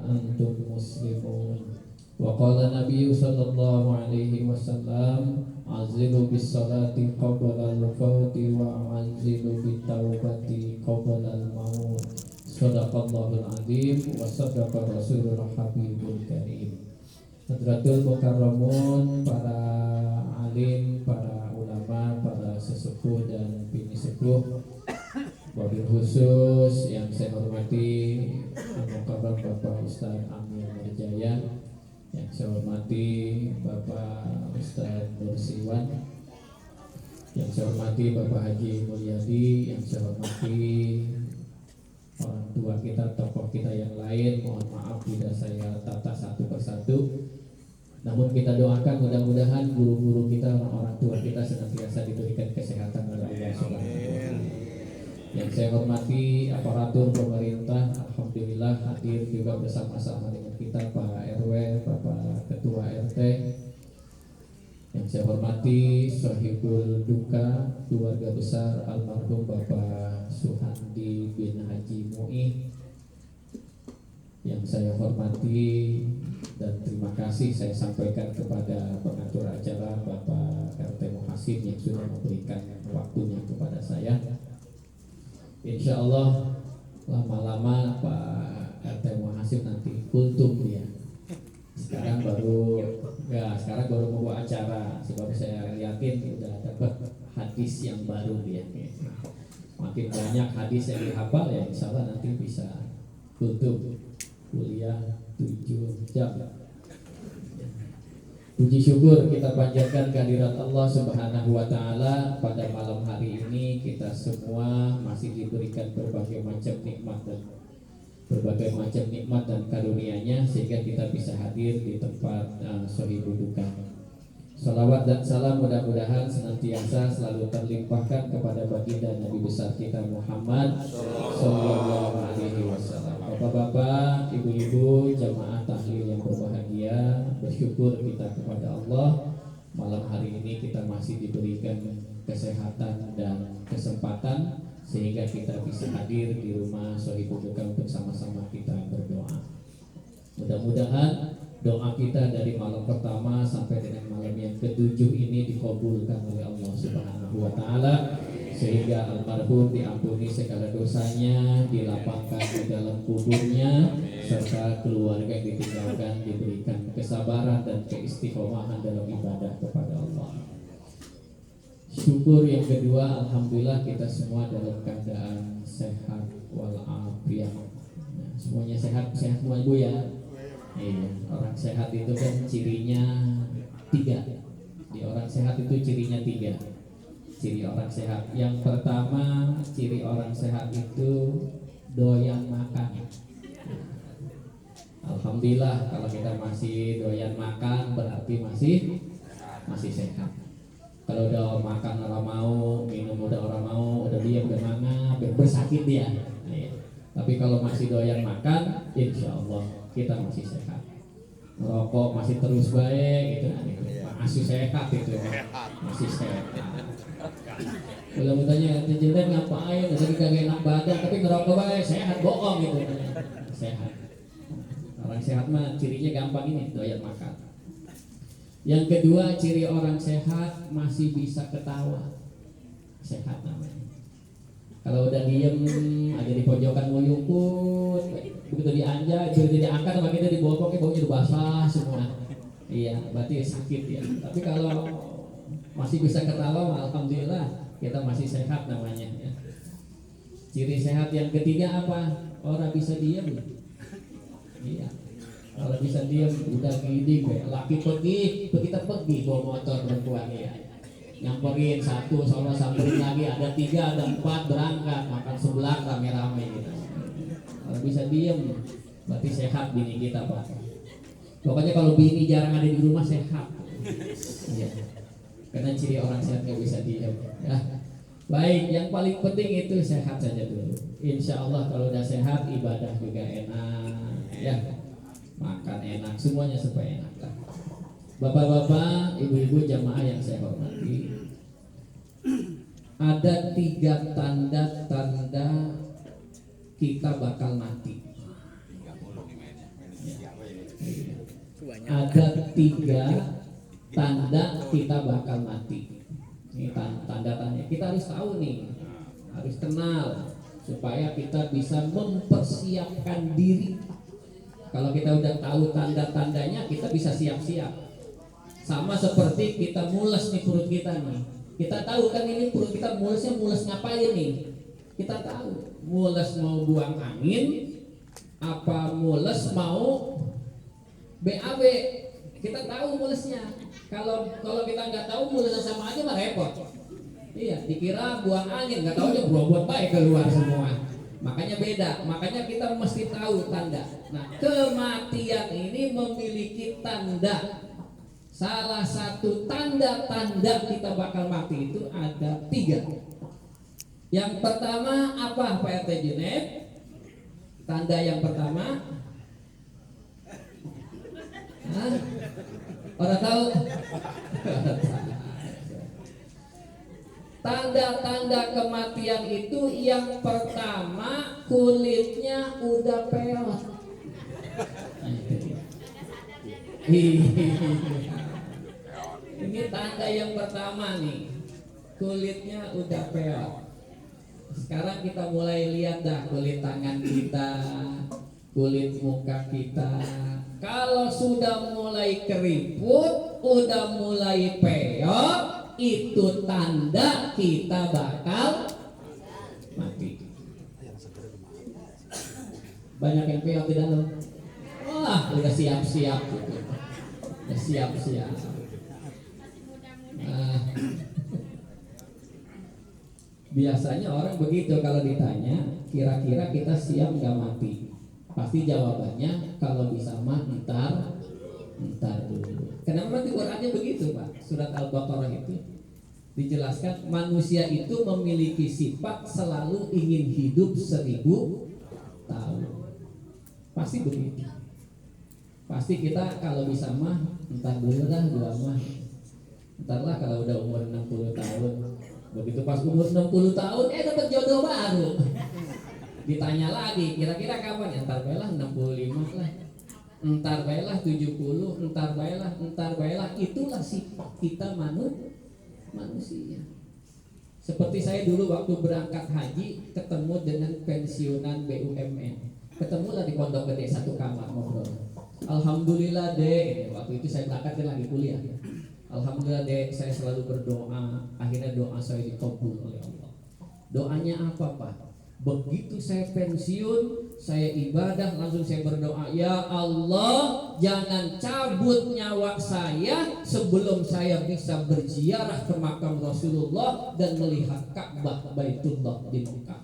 antum muslimun. Wa qala Nabi sallallahu alaihi wasallam, azilu bis salati qabla al-fawti wa azilu bit taubati qabla al-maut. Shadaqallahul azim wa sadaqa rasulul habibul karim. Hadratul mukarramun, para alim, para ulama, para sesepuh dan bini sepuh, wabil khusus yang saya hormati Al-Mukarram Bapak Ustadz Amir Marjaya, yang saya hormati Bapak Ustadz Nursiwan, yang saya hormati Bapak Haji Mulyadi, yang saya hormati orang tua kita, tokoh kita yang lain. Mohon maaf bila saya tata satu persatu. Namun kita doakan mudah-mudahan guru-guru kita, orang tua kita senantiasa diberikan kesehatan oleh Allah Subhanahu wa Ta'ala. Yang saya hormati aparatur pemerintah, alhamdulillah hadir juga bersama-sama dengan kita Pak RW, Bapak Ketua RT. Yang saya hormati sahibul duka keluarga besar almarhum Bapak Suhandi bin Haji Mu'i. Yang saya hormati dan terima kasih saya sampaikan kepada pengatur acara Bapak RT Muhasib yang sudah memberikan waktunya kepada saya. Insya Allah lama-lama Pak RT Muhasib nanti kultum dia. Sekarang baru membawa acara. Sebab saya yakin udah dapat hadis yang baru dia. Makin banyak hadis yang dihafal ya insya Allah nanti bisa kultum kuliah 7 jam. Puji syukur kita panjatkan kehadirat Allah Subhanahu wa Ta'ala. Pada malam hari ini kita semua masih diberikan berbagai macam nikmat dan karunia-Nya sehingga kita bisa hadir di tempat Sohibul Duka. Salawat dan salam mudah-mudahan senantiasa selalu terlimpahkan kepada baginda Nabi besar kita Muhammad sallallahu alaihi wasallam. Bapak-bapak, ibu-ibu, jamaah tahlil yang berbahagia, bersyukur kita kepada Allah malam hari ini kita masih diberikan kesehatan dan kesempatan sehingga kita bisa hadir di rumah Sohibul Duka untuk sama-sama kita berdoa. Mudah-mudahan doa kita dari malam pertama sampai dengan malam yang ketujuh ini dikabulkan oleh Allah Subhanahu wa Ta'ala sehingga almarhum diampuni segala dosanya, dilapangkan di dalam kuburnya, serta keluarga yang ditinggalkan diberikan kesabaran dan keistiqomahan dalam ibadah kepada Allah. Syukur yang kedua, alhamdulillah kita semua dalam keadaan sehat walafiat. Semuanya sehat semua Ibu ya. Iya, orang sehat itu kan cirinya 3. Di orang sehat itu cirinya 3. Ciri orang sehat yang pertama, ciri orang sehat itu doyan makan. Alhamdulillah kalau kita masih doyan makan berarti masih sehat. Kalau udah makan orang mau, minum udah orang mau, udah diam udah mangap, bersakit dia. Iya. Tapi kalau masih doyan makan, insya Allah kita masih sehat. Merokok masih terus baik gitu, masih sehat itu, masih sehat. Kalau bertanya jelek ngapain, jadi kagak enak badan, tapi ngerokok baik sehat, bohong gitu. Sehat. Orang sehat mah cirinya gampang ini, doyan makan. Yang kedua, ciri orang sehat masih bisa ketawa, sehat namanya. Kalau udah diem aja di pojokan mau yukut, begitu dianjak, begitu diangkat sama kita dibopoknya baunya udah basah semua. Iya, berarti sakit ya. Tapi kalau masih bisa ketawa, alhamdulillah kita masih sehat namanya. Ya. Ciri sehat yang ketiga apa? Orang bisa diem. Iya. Kalau bisa diem, udah gini kayak laki pergi, kita pergi bawa motor perempuan ya. Nyamperin satu, soalnya samperin lagi, ada 3, ada 4 berangkat makan sebelah rame-rame gitu. Kalau bisa diem, berarti sehat bini kita Pak. Pokoknya kalau bini jarang ada di rumah sehat. Iya. Karena ciri orang sehat nggak bisa diem. Ya. Baik, yang paling penting itu sehat saja dulu. Insya Allah kalau udah sehat ibadah juga enak. Ya. Makan enak, semuanya supaya enak. Bapak-bapak, ibu-ibu jamaah yang saya hormati, ada 3 tanda-tanda kita bakal mati. ada 3 tanda kita bakal mati. Ini tanda-tanda kita harus tahu nih, harus kenal supaya kita bisa mempersiapkan diri. Kalau kita udah tahu tanda-tandanya, kita bisa siap-siap. Sama seperti kita mules nih perut kita nih. Kita tahu kan ini perut kita mulesnya mules ngapain nih? Kita tahu mules mau buang angin, apa mules mau BAB. Kita tahu mulesnya. Kalau kita nggak tahu mulesnya sama aja mah repot. Iya, dikira buang angin, nggak tahu aja buat baik keluar semua. Makanya beda, makanya kita mesti tahu tanda. Nah, kematian ini memiliki tanda. Salah satu tanda-tanda kita bakal mati itu ada 3. Yang pertama apa Pak RT Juneb? Tanda yang pertama, orang tahu? Tanda-tanda kematian itu yang pertama kulitnya udah peot. Ini tanda yang pertama nih, kulitnya udah peot. Sekarang kita mulai lihat dah kulit tangan kita, kulit muka kita. Kalau sudah mulai keriput, udah mulai peot, itu tanda kita bakal mati. Banyak yang peot di dalam. Wah, udah siap-siap gitu. Udah siap-siap. Biasanya orang begitu kalau ditanya, kira-kira kita siap nggak mati? Pasti jawabannya kalau bisa mah ntar dulu. Kenapa di Qurannya begitu Pak? Surat Al-Baqarah itu dijelaskan manusia itu memiliki sifat selalu ingin hidup 1000 tahun. Pasti begitu. Pasti kita kalau bisa mah ntar dulu dah, dua mah. Ntarlah kalau udah umur 60 tahun. Begitu pas umur 60 tahun dapat jodoh baru. Ditanya lagi, kira-kira kapan? Entar baiklah 65 lah. Entar baiklah 70, entar baiklah. Itulah sifat kita manusia. Seperti saya dulu waktu berangkat haji ketemu dengan pensiunan BUMN. Ketemulah di Pondok Gede satu kamar ngobrol. Alhamdulillah Dek, waktu itu saya berangkat lagi kuliah. Alhamdulillah Dek, saya selalu berdoa. Akhirnya doa saya dikabul oleh Allah. Doanya apa Pak? Begitu saya pensiun, saya ibadah, langsung saya berdoa, ya Allah, jangan cabut nyawa saya sebelum saya bisa berziarah ke makam Rasulullah dan melihat Ka'bah Baitullah di Mekah.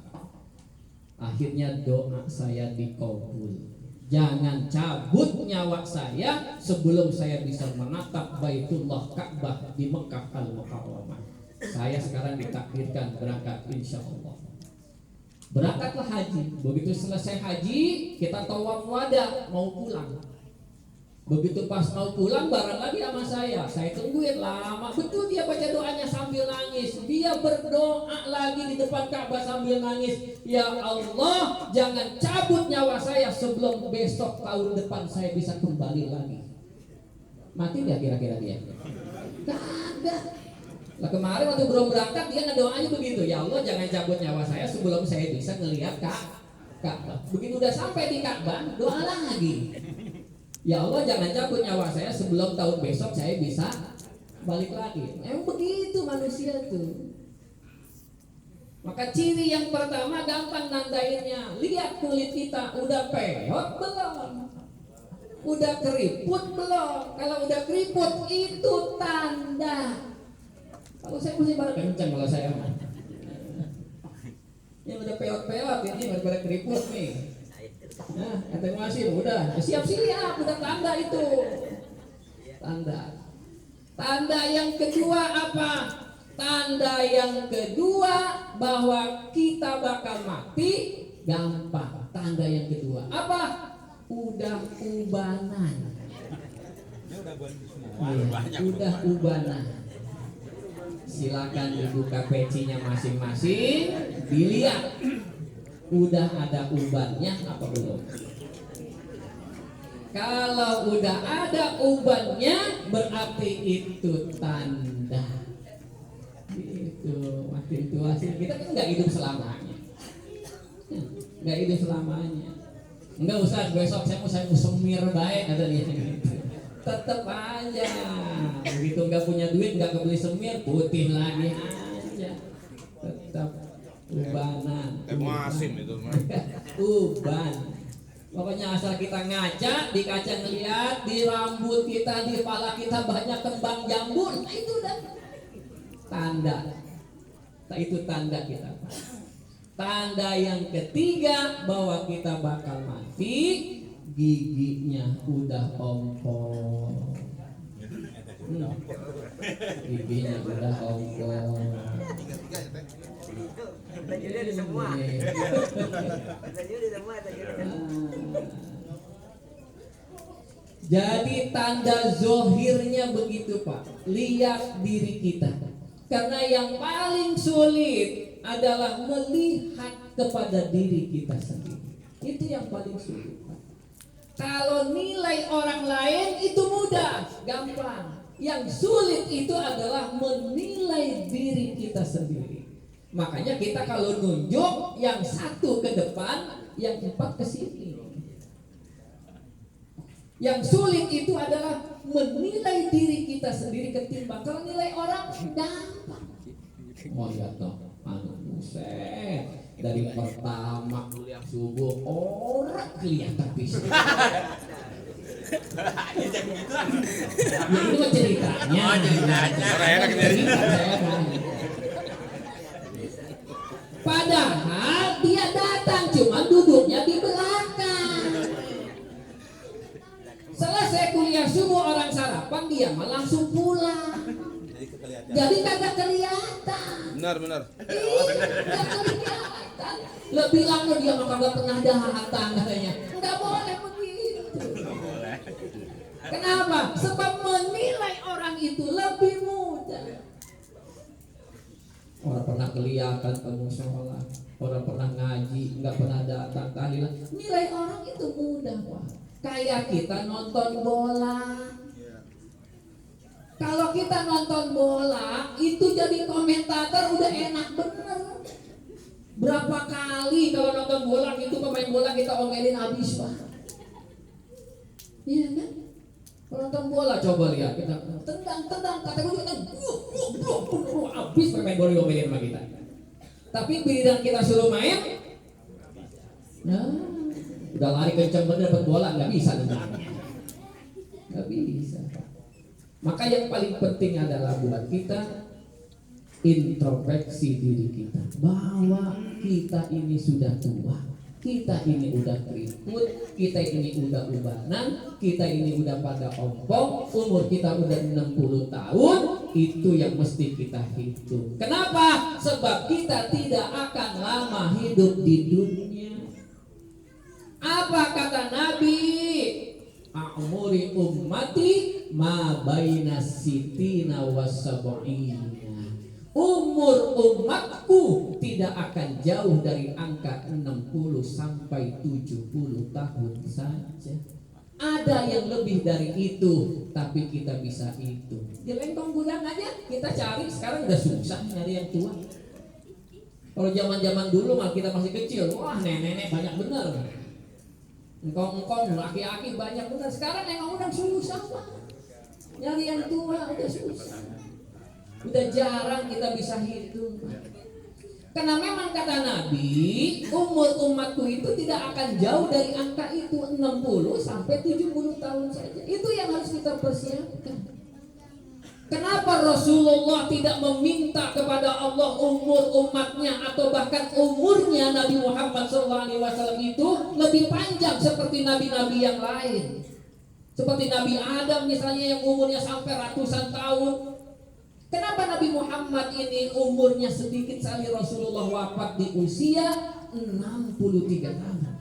Akhirnya doa saya dikabul. Jangan cabut nyawa saya sebelum saya bisa menatap Baitullah Ka'bah di Mekah Al-Mukarramah. Saya sekarang ditakdirkan berangkat insya Allah. Berangkatlah haji. Begitu selesai haji, kita tawaf wada, mau pulang. Begitu pas mau pulang, bareng lagi sama saya. Saya tungguin lama. Betul dia baca doanya sambil nangis. Dia berdoa lagi di depan Ka'bah sambil nangis. Ya Allah, jangan cabut nyawa saya sebelum besok tahun depan saya bisa kembali lagi. Mati nggak kira-kira dia? Kagak. Nah kemarin waktu belum berangkat dia ngedoanya begitu, ya Allah jangan cabut nyawa saya sebelum saya bisa ngelihat Ka'bah. Begitu udah sampai di Ka'bah, doa lagi. Ya Allah jangan cabut nyawa saya sebelum tahun besok saya bisa balik lagi. Emang begitu manusia tuh. Maka ciri yang pertama gampang nandainnya. Lihat kulit kita udah peot belum? Udah keriput belum? Kalau udah keriput itu tanda. Kalau saya mesti barang kencang kalau saya mah. Yang udah peot-peot ini daripada keriput nih. Nah, kata masih udah siap-siap, udah tanda itu. Tanda yang kedua apa? Tanda yang kedua bahwa kita bakal mati gampang. Tanda yang kedua apa? Udah ubanan. Udah ubanan. Silakan dibuka pecinya masing-masing, dilihat udah ada ubannya apa belum. Kalau udah ada ubannya berarti itu tanda. Gitu. Makin tua sih kita kan nggak hidup selamanya. Nggak hidup selamanya. Enggak usah besok saya mau semir baik ada dia gitu. Tetap aja. Begitu nggak punya duit nggak kebeli semir putih lagi aja. Tetap ubanan. Asin itu mah. Uban. Pokoknya asal kita ngaca, di kaca ngeliat, di rambut kita, di kepala kita banyak kembang jambu, nah itu udah tanda. Nah, itu tanda kita. Tanda yang ketiga bahwa kita bakal mati, giginya udah ompong. Giginya udah ompong. Tajudnya semua. Jadi tanda zohirnya begitu Pak. Lihat diri kita. Karena yang paling sulit adalah melihat kepada diri kita sendiri. Itu yang paling sulit Pak. Kalau nilai orang lain itu mudah, gampang. Yang sulit itu adalah menilai diri kita sendiri. Makanya kita kalau nunjuk yang satu ke depan, yang empat ke sini. Yang sulit itu adalah menilai diri kita sendiri ketimbang kalau nilai orang gampang. Oh lihat dong, buset. Dari pertama kuliah subuh orang kelihatan bisa. Ini mah ceritanya. Oh ceritanya. Orang enak jadi. Padahal dia datang cuma duduknya di belakang. Selesai kuliah subuh orang sarapan dia mah langsung pulang. Jadi kagak kelihatan. Benar. Iya, kagak kelihatan. Lebih lama dia mah kagak pernah datang katanya. Enggak boleh begitu. Kenapa? Sebab menilai orang itu lebih mudah. Orang pernah kelihatan ke musola, orang pernah ngaji, nggak pernah datang tahlilan. Nilai orang itu mudah Pak. Kayak kita nonton bola. Kalau kita nonton bola, itu jadi komentator udah enak bener. Berapa kali kalau nonton bola itu pemain bola kita omelin habis Pak. Iya kan? Nonton bola coba lihat kita tendang kata gue juga habis pemain bola diomelin sama kita. Tapi pilihan kita suruh main, nah udah lari kenceng bener dapat bola nggak bisa nendangnya, nggak bisa. Maka yang paling penting adalah buat kita introspeksi diri kita bahwa kita ini sudah tua. Kita ini udah keriput, kita ini udah ubanan, kita ini udah pada ompong, umur kita udah 60 tahun, itu yang mesti kita hitung. Kenapa? Sebab kita tidak akan lama hidup di dunia. Apa kata Nabi? A'muri ummati ma baina sitina wasab'ina. Umur umatku tidak akan jauh dari angka 60 sampai 70 tahun saja. Ada yang lebih dari itu, tapi kita bisa hitung. Di lengkong gudang aja kita cari sekarang udah susah nyari yang tua. Kalau zaman-zaman dulu mah kita masih kecil, wah nenek-nenek banyak bener. Engkong-engkong laki-laki banyak bener. Sekarang yang udah susah Pak. Nyari yang tua udah susah. Udah jarang kita bisa hitung. Karena memang kata Nabi, umur umatku itu tidak akan jauh dari angka itu 60 sampai 70 tahun saja. Itu yang harus kita persiapkan. Kenapa Rasulullah tidak meminta kepada Allah umur umatnya atau bahkan umurnya Nabi Muhammad SAW itu lebih panjang seperti nabi-nabi yang lain? Seperti Nabi Adam misalnya yang umurnya sampai ratusan tahun. Kenapa Nabi Muhammad ini umurnya sedikit sekali Rasulullah wafat di usia 63 tahun?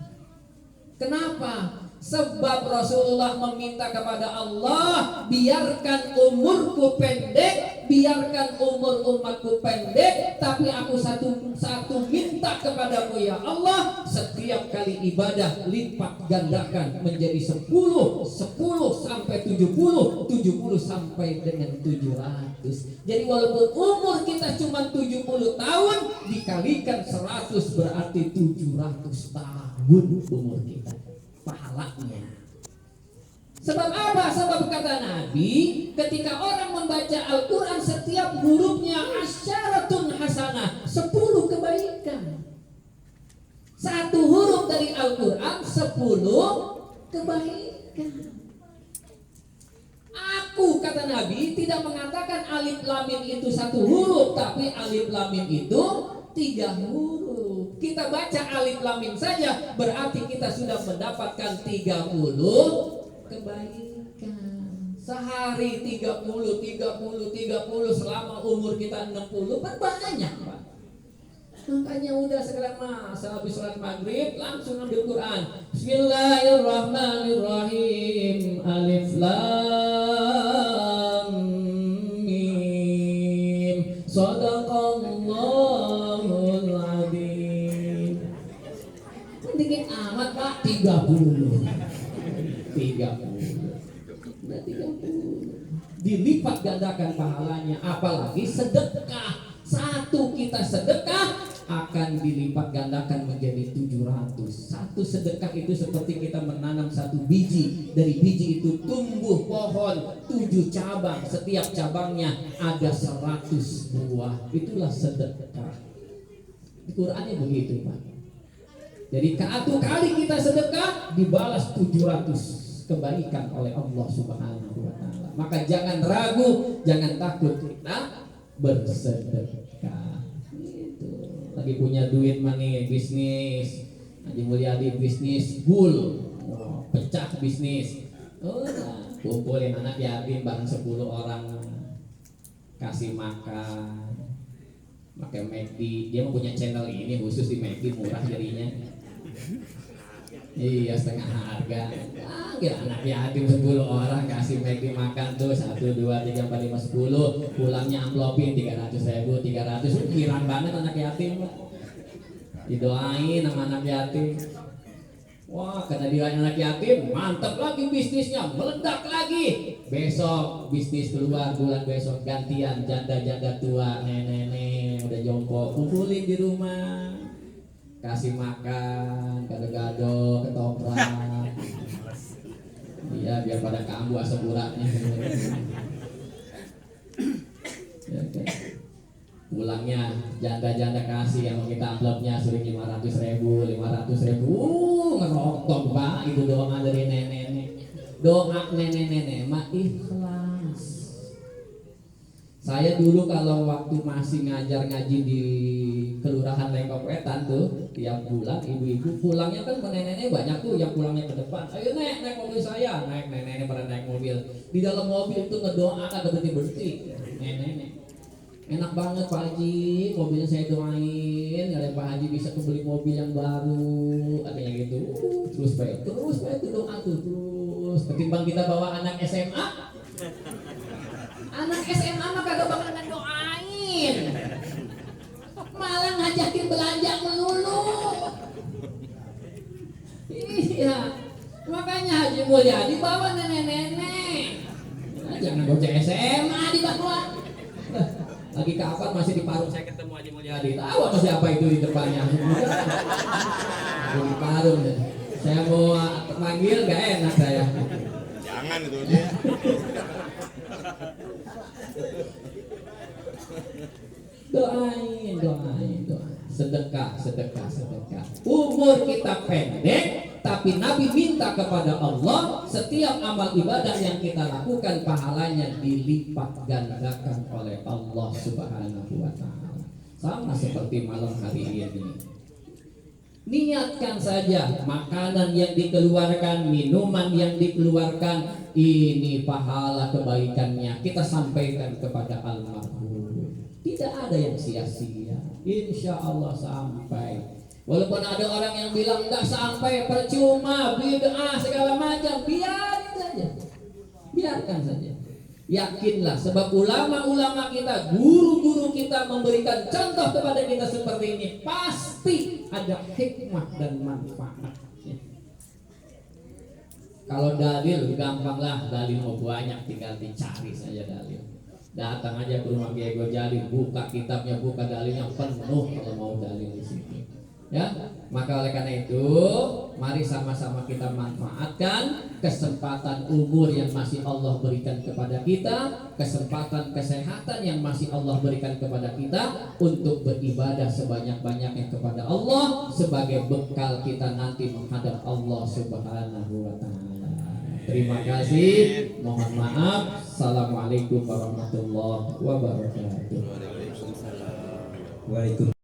Kenapa? Sebab Rasulullah meminta kepada Allah, biarkan umurku pendek, biarkan umur umatku pendek, tapi aku satu minta kepadamu ya Allah, setiap kali ibadah lipat gandakan menjadi 10 sampai 70 sampai dengan 700. Jadi walaupun umur kita cuma 70 tahun, dikalikan 100 berarti 700 tahun umur kita, pahalanya. Sebab apa? Sebab kata Nabi, ketika orang membaca Al-Quran, setiap hurufnya asyaratun hasanah, 10 kebaikan. Satu huruf dari Al-Quran 10 kebaikan. Aku, kata Nabi, tidak mengatakan alif lam mim itu satu huruf, tapi alif lam mim itu 3 huruf. Kita baca alif lam mim saja berarti kita sudah mendapatkan 30 kebaikan. Sehari 30 selama umur kita 60 kan banyak, Pak. Makanya udah sekarang masa habis sholat maghrib langsung ambil Quran. Bismillahirrahmanirrahim. Alif lam mim. Shadaqallahul adzim. Dikit amat, Pak. 30. Udah 30. Dilipat gandakan pahalanya. Apalagi sedekah. Satu kita sedekah akan dilipat gandakan menjadi 700. Satu sedekah itu seperti kita menanam satu biji. Dari biji itu tumbuh pohon 7 cabang. Setiap cabangnya ada 100 buah. Itulah sedekah. Di Qurannya begitu, Pak. Jadi satu kali kita sedekah dibalas 700 kebaikan oleh Allah Subhanahu wa taala. Maka jangan ragu, jangan takut kita bersedekah. Gitu. Lagi punya duit nih bisnis. Haji Mulyadi bisnis bull. Pecah bisnis. Nah, kumpulin anak yatim bareng 10 orang. Kasih makan. Pakai McD. Dia mau punya channel ini khusus di McD, murah jadinya. Iya, setengah harga. Anak yatim 10 orang kasih McD makan tuh 1, 2, 3, 4, 5, 10. Pulangnya amplopin 300.000, 300. Kirang banget anak yatim. Didoain sama anak yatim. Wah, karena dia anak yatim, mantap lagi bisnisnya, meledak lagi. Besok bisnis keluar, bulan besok gantian janda-janda tua, nenek-nenek udah jongkok, kumpulin di rumah. Kasih makan, gado-gado, ketoprak. Iya, biar pada kambuh asam uratnya. Ya, okay. Pulangnya janda-janda kasih yang kita amplopnya suruh 500.000, 500.000. Ngerokok, Pak. Itu doa dari nenek-nenek. Doa nenek-nenek mah ikhlas. Saya dulu kalau waktu masih ngaji di Kelurahan Lengkop Wetan tuh, tiap bulan ibu-ibu pulangnya kan ke nenek-nenek banyak tuh yang pulangnya ke depan. Ayo nek, naik mobil saya, naik nenek-nenek pada naik mobil. Di dalam mobil tuh ngedoa kagak berhenti-berhenti. Nenek-nenek. Enak banget Pak Haji, mobilnya saya doain, ada Pak Haji bisa kebeli mobil yang baru, katanya gitu. Terus baik itu doa tuh terus. Ketimbang kita bawa anak SMA, anak SMA mah kagak bakalan doain, malah ngajakin belanja melulu. Iya, makanya Haji Mulyadi bawa nenek-nenek. Nah, jangan bocah SMA dibawa. Lagi kapan masih di Parung saya ketemu Haji Mulyadi. Tahu apa siapa itu di depannya? Di Parung. Saya mau manggil gak enak saya. Jangan itu dia. Doain. Sedekah. Umur kita pendek, tapi Nabi minta kepada Allah setiap amal ibadah yang kita lakukan pahalanya dilipat gandakan oleh Allah Subhanahu wa taala. Sama seperti malam hari ini. Niatkan saja makanan yang dikeluarkan, minuman yang dikeluarkan, ini pahala kebaikannya kita sampaikan kepada almarhum. Tidak ada yang sia-sia. Insya Allah sampai. Walaupun ada orang yang bilang enggak sampai, percuma, bid'ah segala macam, biarin saja. Biarkan saja. Yakinlah sebab ulama-ulama kita, guru-guru kita memberikan contoh kepada kita seperti ini, pasti ada hikmah dan manfaat. Kalau dalil gampanglah, dalil mau banyak, tinggal dicari saja dalil. Datang aja ke rumah Kiai Ghazali, buka kitabnya, buka dalilnya, penuh kalau mau dalil di sini. Ya, maka oleh karena itu, mari sama-sama kita manfaatkan kesempatan umur yang masih Allah berikan kepada kita, kesempatan kesehatan yang masih Allah berikan kepada kita untuk beribadah sebanyak-banyaknya kepada Allah sebagai bekal kita nanti menghadap Allah Subhanahu wa Ta'ala. Terima kasih, mohon maaf. Assalamualaikum warahmatullahi wabarakatuh. Waalaikumsalam.